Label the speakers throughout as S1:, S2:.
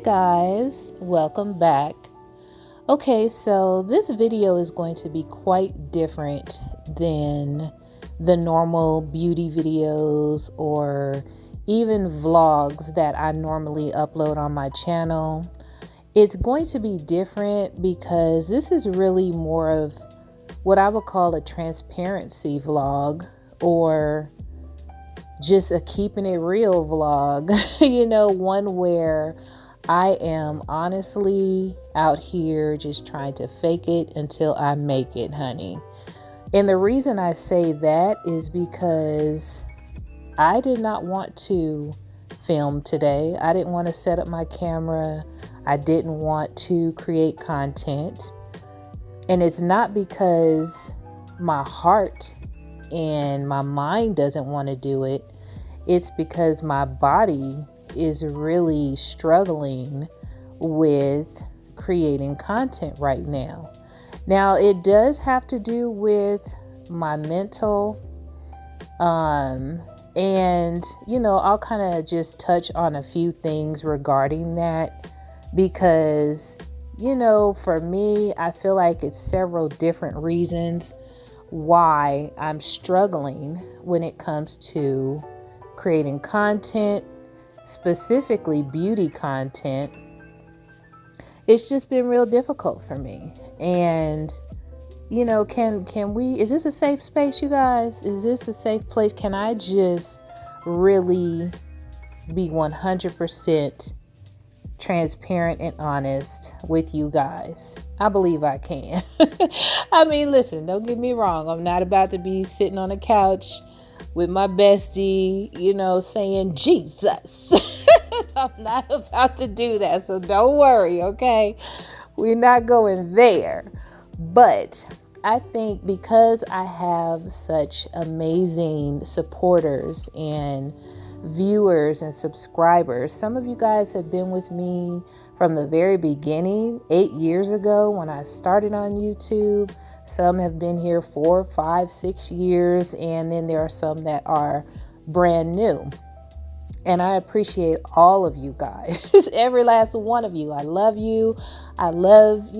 S1: guys, welcome back. Okay, so this video is going to be quite different than the normal beauty videos or even vlogs that I normally upload on my channel. It's going to be different because this is really more of what I would call a transparency vlog, or just a keeping it real vlog, one where I am honestly out here just trying to fake it until I make it, honey. And the reason I say that is because I did not want to film today. I didn't want to set up my camera. I didn't want to create content. And it's not because my heart and my mind doesn't want to do it. It's because my body is really struggling with creating content right now. Now, it does have to do with my mental, and I'll kind of just touch on a few things regarding that because, for me, I feel like it's several different reasons why I'm struggling when it comes to creating content, specifically beauty content. It's just been real difficult for me. And is this a safe space, you guys? Is this a safe place? Can I just really be 100% transparent and honest with you guys? I believe I can. I mean, listen, don't get me wrong. I'm not about to be sitting on a couch with my bestie, saying Jesus. I'm not about to do that. So don't worry, okay? We're not going there. But I think because I have such amazing supporters and viewers and subscribers, some of you guys have been with me from the very beginning, 8 years ago when I started on YouTube. Some have been here 4, 5, 6 years, and then there are some that are brand new. And I appreciate all of you guys, every last one of you. I love you. I love,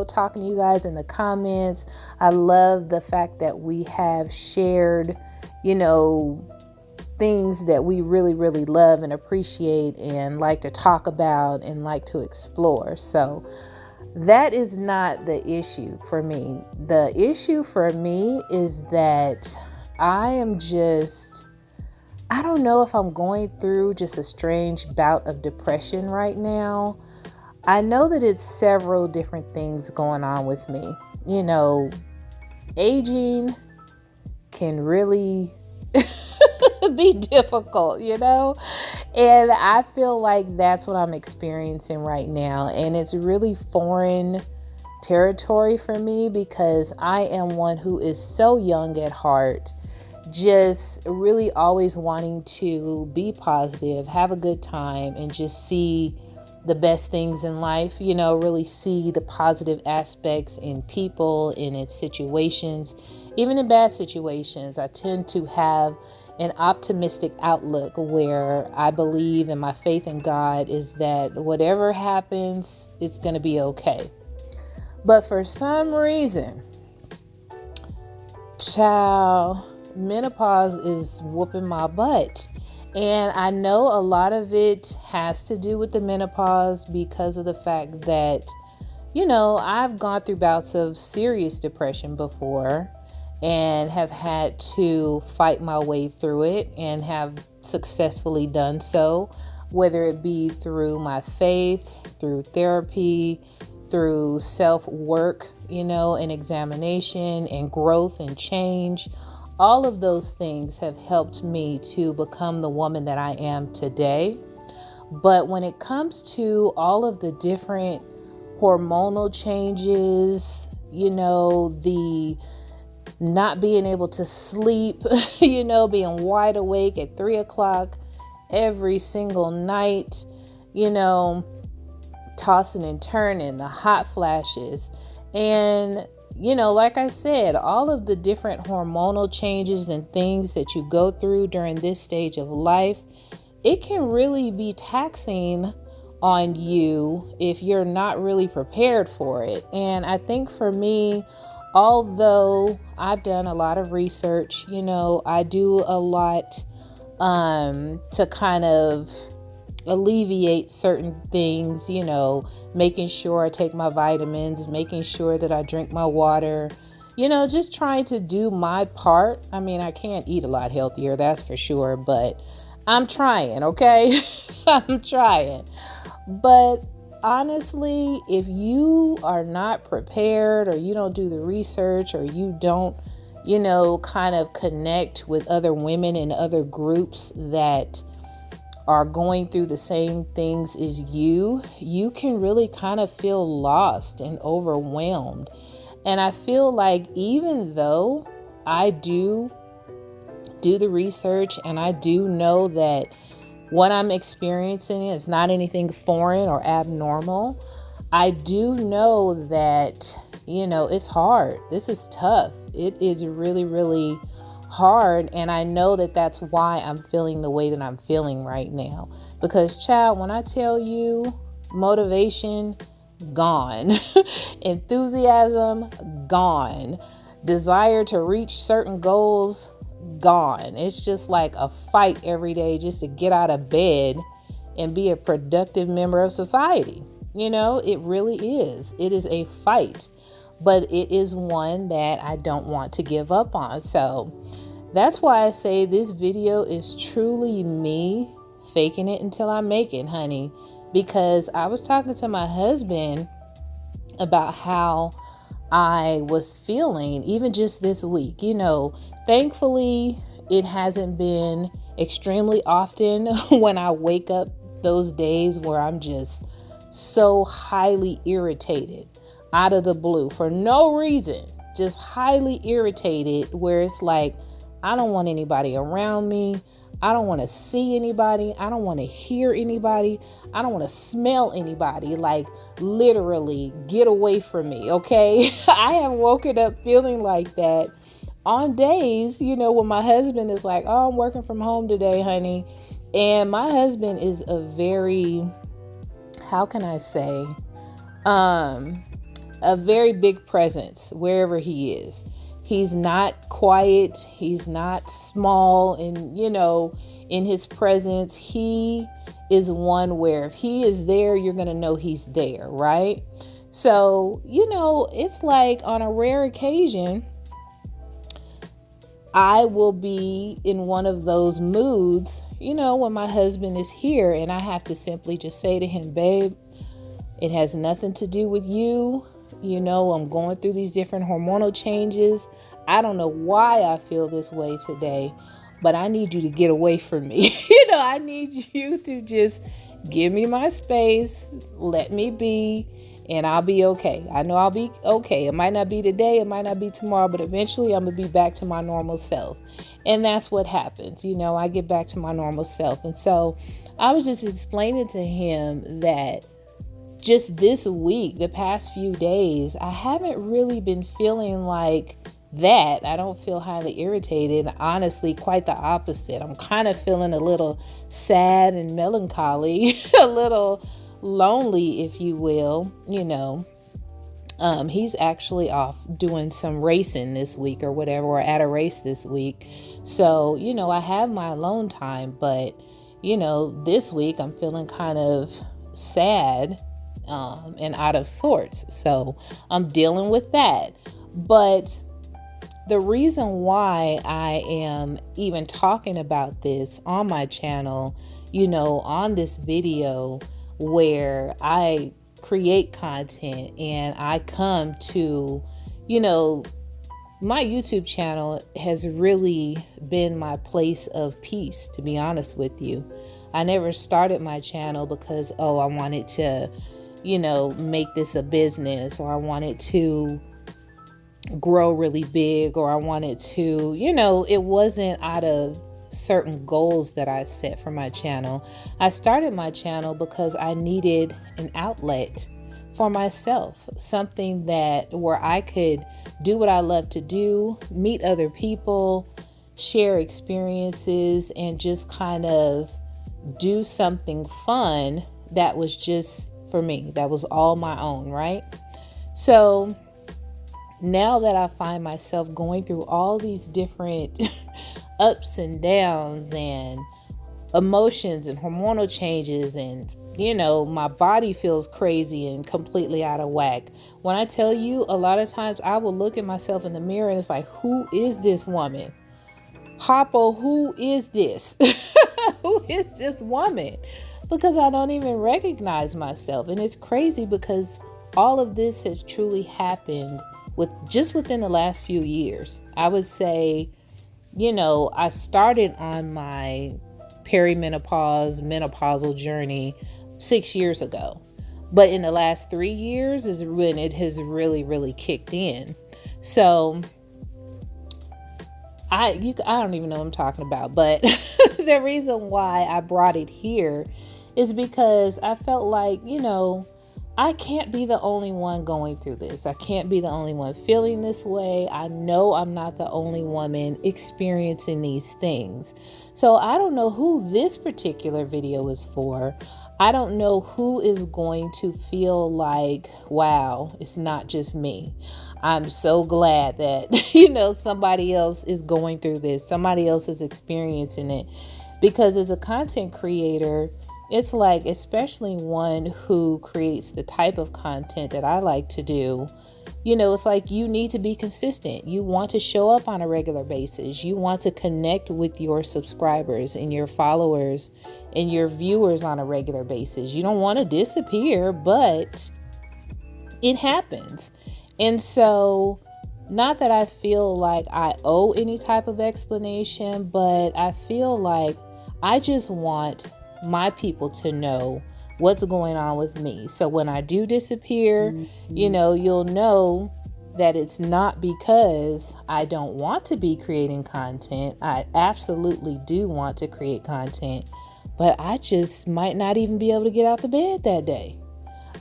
S1: talking to you guys in the comments. I love the fact that we have shared, things that we really, really love and appreciate and like to talk about and like to explore. So that is not the issue for me. The issue for me is that I don't know if I'm going through just a strange bout of depression right now. I know that it's several different things going on with me. Aging can really be difficult, and I feel like that's what I'm experiencing right now. And it's really foreign territory for me because I am one who is so young at heart, just really always wanting to be positive, have a good time, and just see the best things in life, really see the positive aspects in people, in its situations, even in bad situations. I tend to have an optimistic outlook where I believe, and my faith in God is that whatever happens, it's going to be okay. But for some reason, child, menopause is whooping my butt. And I know a lot of it has to do with the menopause because of the fact that, I've gone through bouts of serious depression before and have had to fight my way through it and have successfully done so, whether it be through my faith, through therapy, through self-work, and examination and growth and change. All of those things have helped me to become the woman that I am today. But when it comes to all of the different hormonal changes, the not being able to sleep, being wide awake at 3 o'clock every single night, tossing and turning, the hot flashes, and like I said, all of the different hormonal changes and things that you go through during this stage of life, it can really be taxing on you if you're not really prepared for it. And I think for me, although I've done a lot of research, I do a lot to kind of alleviate certain things, making sure I take my vitamins, making sure that I drink my water, just trying to do my part. I mean, I can't eat a lot healthier, that's for sure, but I'm trying, okay? I'm trying. But honestly, if you are not prepared, or you don't do the research, or you don't, kind of connect with other women in other groups that are going through the same things as you can really kind of feel lost and overwhelmed. And I feel like even though I do the research and I do know that what I'm experiencing is not anything foreign or abnormal, I do know that, it's hard. This is tough. It is really, really hard. And I know that that's why I'm feeling the way that I'm feeling right now. Because, child, when I tell you, motivation, gone. Enthusiasm, gone. Desire to reach certain goals, gone. It's just like a fight every day just to get out of bed and be a productive member of society. It really is. It is a fight, but it is one that I don't want to give up on. So that's why I say this video is truly me faking it until I make it, honey. Because I was talking to my husband about how I was feeling even just this week. Thankfully, it hasn't been extremely often when I wake up those days where I'm just so highly irritated out of the blue for no reason, just highly irritated, where it's like, I don't want anybody around me. I don't want to see anybody. I don't want to hear anybody. I don't want to smell anybody. Like, literally, get away from me, okay? I have woken up feeling like that on days, when my husband is like, oh, I'm working from home today, honey. And my husband is a very, how can I say, a very big presence wherever he is. He's not quiet. He's not small. And, in his presence, he is one where if he is there, you're going to know he's there, right? So, it's like on a rare occasion, I will be in one of those moods, when my husband is here, and I have to simply just say to him, babe, it has nothing to do with you. I'm going through these different hormonal changes. I don't know why I feel this way today, but I need you to get away from me. I need you to just give me my space, let me be, and I'll be okay. I know I'll be okay. It might not be today, it might not be tomorrow, but eventually I'm going to be back to my normal self. And that's what happens. I get back to my normal self. And so I was just explaining to him that just this week, the past few days, I haven't really been feeling like that. I don't feel highly irritated. Honestly, quite the opposite. I'm kind of feeling a little sad and melancholy, a little lonely, if you will. He's actually off doing some racing this week or whatever, or at a race this week. So, I have my alone time, but, this week I'm feeling kind of sad and out of sorts. So I'm dealing with that. But the reason why I am even talking about this on my channel, on this video where I create content and I come to, my YouTube channel has really been my place of peace, to be honest with you. I never started my channel because, I wanted to, make this a business, or I wanted to grow really big, or I wanted to, it wasn't out of certain goals that I set for my channel. I started my channel because I needed an outlet for myself, something where I could do what I love to do, meet other people, share experiences, and just kind of do something fun that was just for me. That was all my own, right? So now that I find myself going through all these different ups and downs and emotions and hormonal changes, and my body feels crazy and completely out of whack. When I tell you, a lot of times I will look at myself in the mirror and it's like, who is this woman? Hoppo, who is this? Who is this woman? Because I don't even recognize myself. And it's crazy because all of this has truly happened within the last few years. I would say, I started on my perimenopause, menopausal journey 6 years ago. But in the last 3 years is when it has really, really kicked in. So I don't even know what I'm talking about, but the reason why I brought it here is because I felt like, I can't be the only one going through this. I can't be the only one feeling this way. I know I'm not the only woman experiencing these things. So I don't know who this particular video is for. I don't know who is going to feel like, wow, it's not just me. I'm so glad that, somebody else is going through this. Somebody else is experiencing it. Because as a content creator, it's like, especially one who creates the type of content that I like to do, it's like you need to be consistent. You want to show up on a regular basis. You want to connect with your subscribers and your followers and your viewers on a regular basis. You don't want to disappear, but it happens. And so, not that I feel like I owe any type of explanation, but I feel like I just want my people to know what's going on with me. So when I do disappear, you'll know that it's not because I don't want to be creating content. I absolutely do want to create content, but I just might not even be able to get out of bed that day.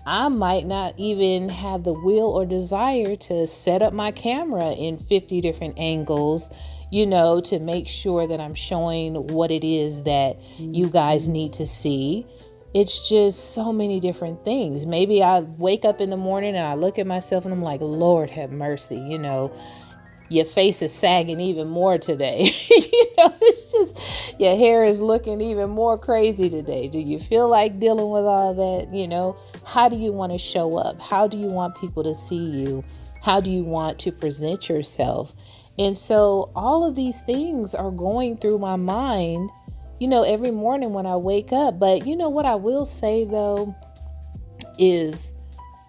S1: I might not even have the will or desire to set up my camera in 50 different angles, to make sure that I'm showing what it is that you guys need to see. It's just so many different things. Maybe I wake up in the morning and I look at myself and I'm like, Lord have mercy, your face is sagging even more today. It's just, your hair is looking even more crazy today. Do you feel like dealing with all that? How do you want to show up? How do you want people to see you? How do you want to present yourself? And so all of these things are going through my mind, every morning when I wake up. But what I will say though, is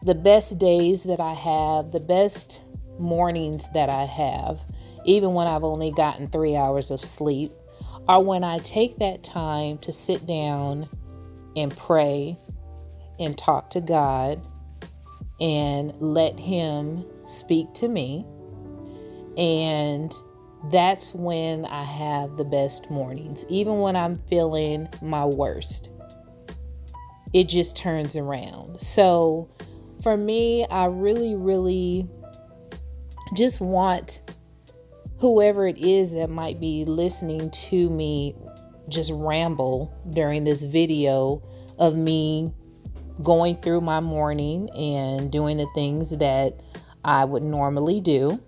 S1: the best days that I have, the best mornings that I have, even when I've only gotten 3 hours of sleep, are when I take that time to sit down and pray and talk to God and let Him speak to me. And that's when I have the best mornings. Even when I'm feeling my worst, it just turns around. So for me, I really, really just want whoever it is that might be listening to me just ramble during this video of me going through my morning and doing the things that I would normally do,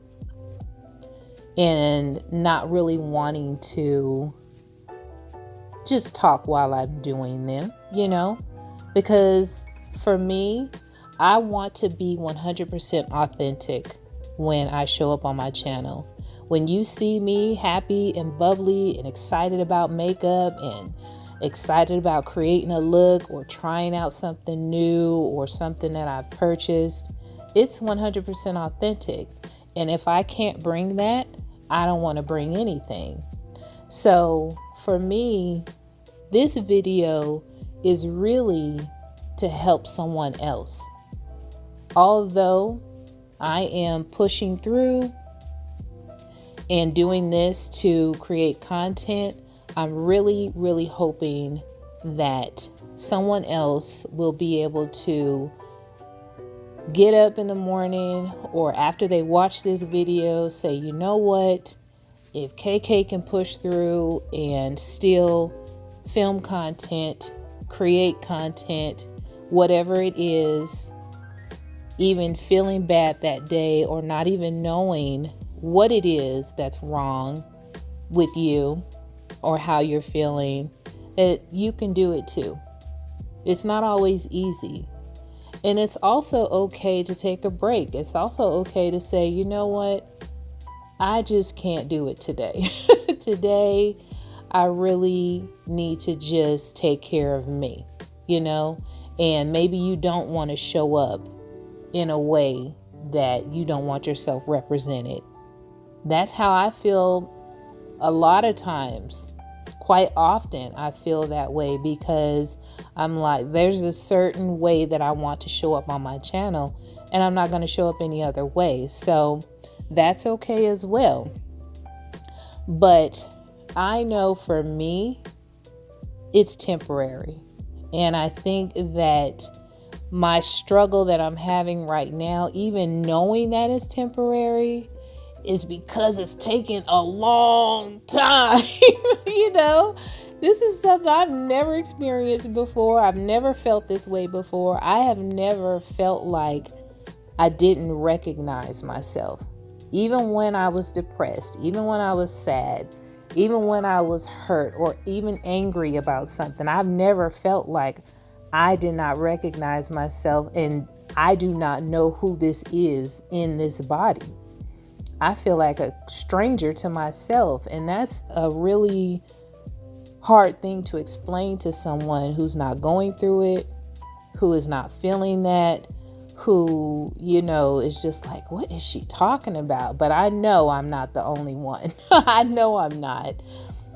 S1: and not really wanting to just talk while I'm doing them, because for me, I want to be 100% authentic when I show up on my channel. When you see me happy and bubbly and excited about makeup and excited about creating a look or trying out something new or something that I've purchased, it's 100% authentic. And if I can't bring that, I don't want to bring anything. So for me, this video is really to help someone else. Although I am pushing through and doing this to create content, I'm really, really hoping that someone else will be able to get up in the morning or after they watch this video, say, you know what, if KK can push through and still film content create content, whatever it is, even feeling bad that day or not even knowing what it is that's wrong with you or how you're feeling, that you can do it too. It's not always easy. And it's also okay to take a break. It's also okay to say, you know what? I just can't do it today. Today, I really need to just take care of me, and maybe you don't want to show up in a way that you don't want yourself represented. That's how I feel a lot of times. Quite often I feel that way because I'm like, there's a certain way that I want to show up on my channel, and I'm not going to show up any other way. So that's okay as well. But I know for me, it's temporary. And I think that my struggle that I'm having right now, even knowing that it's temporary, is because it's taken a long time. This is something I've never experienced before. I've never felt this way before. I have never felt like I didn't recognize myself. Even when I was depressed, even when I was sad, even when I was hurt or even angry about something, I've never felt like I did not recognize myself and I do not know who this is in this body. I feel like a stranger to myself, and that's a really hard thing to explain to someone who's not going through it, who is not feeling that, who, is just like, what is she talking about? But I know I'm not the only one. I know I'm not.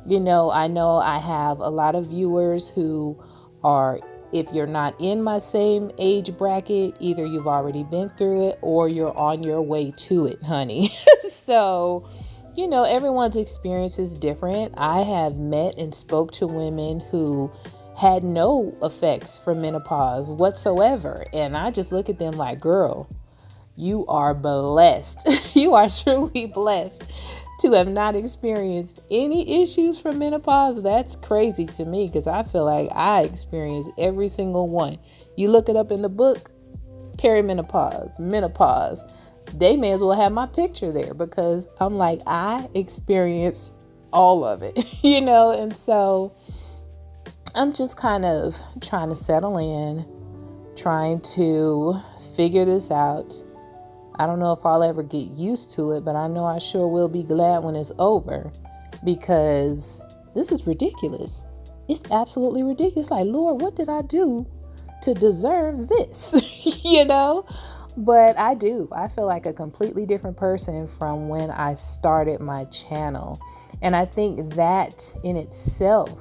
S1: I know I have a lot of viewers who are, if you're not in my same age bracket, either you've already been through it or you're on your way to it, honey. So, everyone's experience is different. I have met and spoke to women who had no effects from menopause whatsoever. And I just look at them like, girl, you are blessed. You are truly blessed to have not experienced any issues from menopause. That's crazy to me because I feel like I experienced every single one. You look it up in the book, perimenopause, menopause, they may as well have my picture there because I'm like, I experienced all of it, and so I'm just kind of trying to settle in, trying to figure this out. I don't know if I'll ever get used to it, but I know I sure will be glad when it's over because this is ridiculous. It's absolutely ridiculous. Like, Lord, what did I do to deserve this? But I do. I feel like a completely different person from when I started my channel. And I think that in itself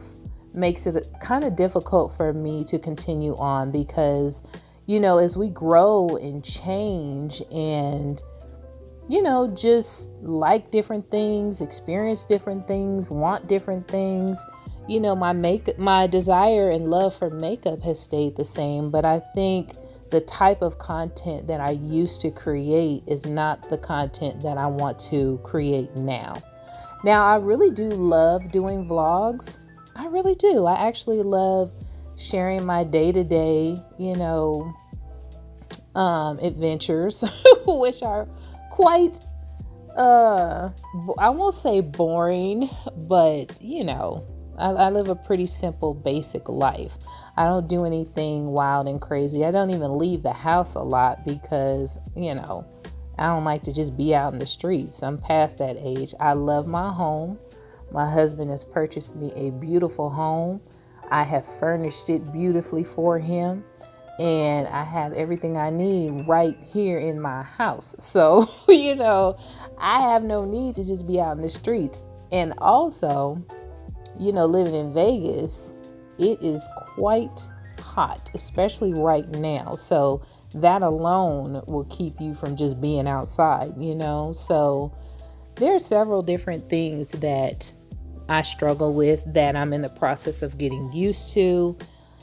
S1: makes it kind of difficult for me to continue on because, as we grow and change and, just like different things, experience different things, want different things, my desire and love for makeup has stayed the same. But I think the type of content that I used to create is not the content that I want to create now. Now, I really do love doing vlogs. I really do. I actually love sharing my day-to-day, adventures, which are quite, I won't say boring, but, I live a pretty simple, basic life. I don't do anything wild and crazy. I don't even leave the house a lot because, I don't like to just be out in the streets. I'm past that age. I love my home. My husband has purchased me a beautiful home. I have furnished it beautifully for him. And I have everything I need right here in my house. So, I have no need to just be out in the streets. And also, living in Vegas, it is quite hot, especially right now. So that alone will keep you from just being outside, So there are several different things that I struggle with that I'm in the process of getting used to.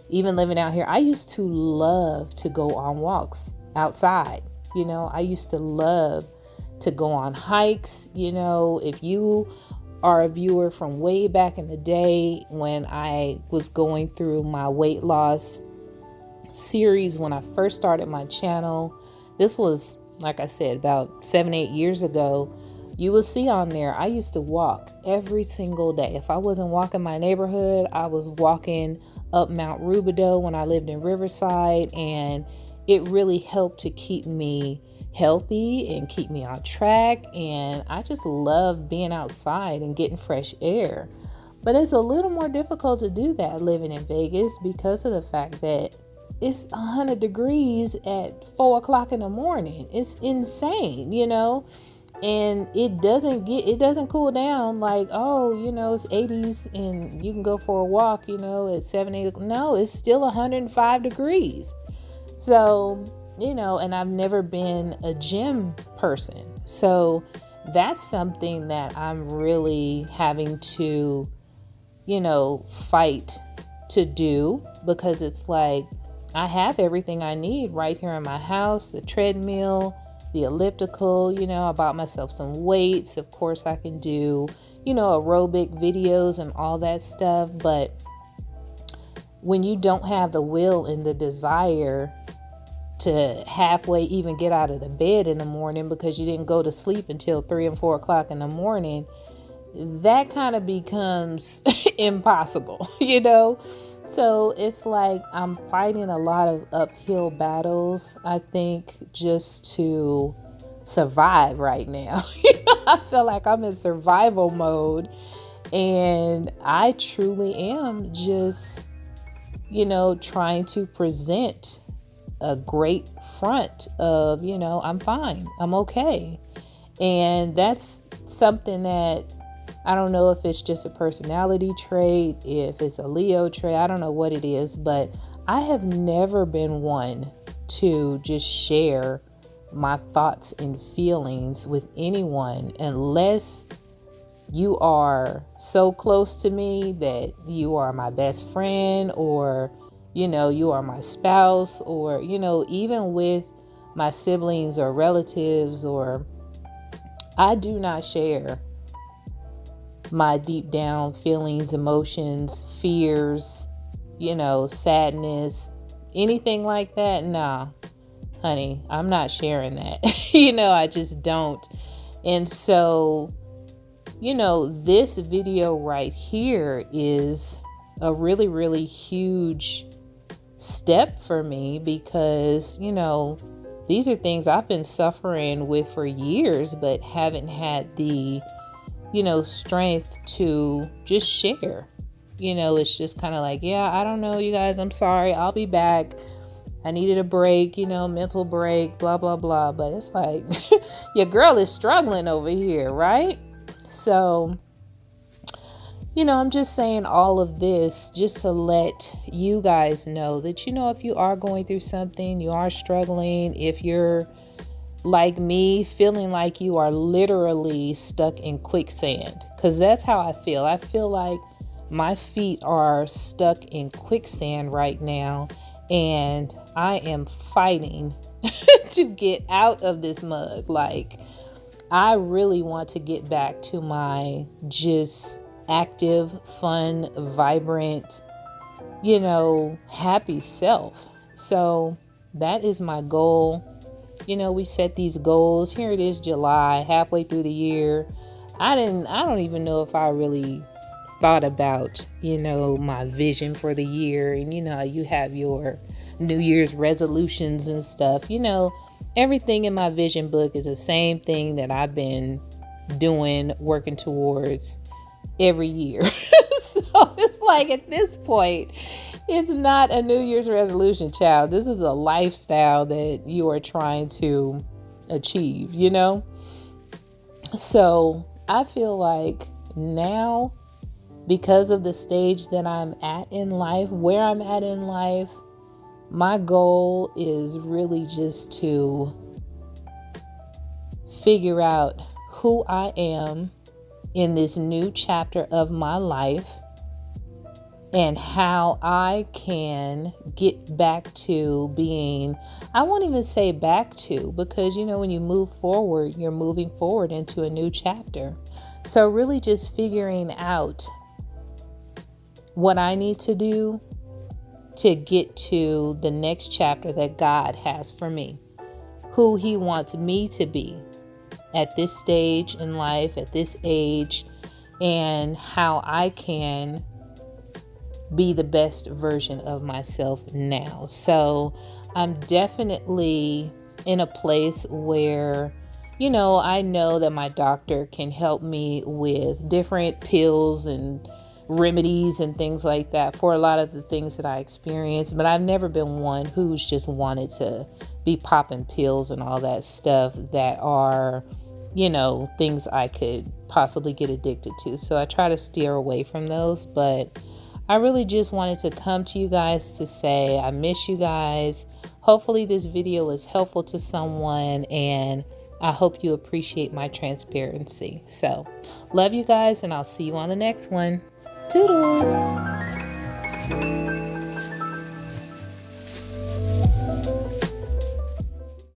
S1: Even living out here, I used to love to go on walks outside. I used to love to go on hikes. If you are a viewer from way back in the day when I was going through my weight loss series, when I first started my channel, this was, like I said, about 7-8 years ago, you will see on there, I used to walk every single day. If I wasn't walking my neighborhood, I was walking up Mount Rubidoux when I lived in Riverside, and it really helped to keep me healthy and keep me on track. And I just love being outside and getting fresh air. But it's a little more difficult to do that living in Vegas because of the fact that it's 100 degrees at 4 o'clock in the morning. It's insane, and it doesn't cool down like, oh, it's 80s and you can go for a walk, at 7-8. No, it's still 105 degrees. So, and I've never been a gym person. So that's something that I'm really having to, fight to do, because it's like I have everything I need right here in my house, the treadmill, the elliptical, I bought myself some weights. Of course, I can do, aerobic videos and all that stuff. But when you don't have the will and the desire to halfway even get out of the bed in the morning because you didn't go to sleep until 3 and 4 o'clock in the morning, that kind of becomes impossible, So it's like I'm fighting a lot of uphill battles, I think, just to survive right now. I feel like I'm in survival mode, and I truly am just, trying to present a great front of, I'm fine, I'm okay. And that's something that I don't know if it's just a personality trait, if it's a Leo trait, I don't know what it is, but I have never been one to just share my thoughts and feelings with anyone unless you are so close to me that you are my best friend, or, you are my spouse, or, even with my siblings or relatives, or I do not share my deep down feelings, emotions, fears, sadness, anything like that. Nah, honey, I'm not sharing that. I just don't. And so, this video right here is a really, really huge step for me because, these are things I've been suffering with for years, but haven't had the strength to just share. It's just kind of like, yeah, I don't know, you guys, I'm sorry, I'll be back. I needed a break, mental break, blah, blah, blah. But it's like, your girl is struggling over here, right? So, I'm just saying all of this just to let you guys know that, if you are going through something, you are struggling, if you're like me, feeling like you are literally stuck in quicksand, because that's how I feel. I feel like my feet are stuck in quicksand right now, and I am fighting to get out of this mug. Like, I really want to get back to my just active, fun, vibrant, happy self. So that is my goal. We set these goals. Here it is, July, halfway through the year. I don't even know if I really thought about, my vision for the year. And, you have your New Year's resolutions and stuff. Everything in my vision book is the same thing that I've been doing, working towards every year. So it's like, at this point, it's not a New Year's resolution, child. This is a lifestyle that you are trying to achieve, So I feel like now, because of the stage that I'm at in life, where I'm at in life, my goal is really just to figure out who I am in this new chapter of my life, and how I can get back to being, I won't even say back to, because, when you move forward, you're moving forward into a new chapter. So really just figuring out what I need to do to get to the next chapter that God has for me, who He wants me to be at this stage in life, at this age, and how I can be the best version of myself now. So I'm definitely in a place where, I know that my doctor can help me with different pills and remedies and things like that for a lot of the things that I experience. But I've never been one who's just wanted to be popping pills and all that stuff that are, things I could possibly get addicted to. So I try to steer away from those. But I really just wanted to come to you guys to say I miss you guys. Hopefully this video is helpful to someone, and I hope you appreciate my transparency. So, love you guys, and I'll see you on the next one. Toodles!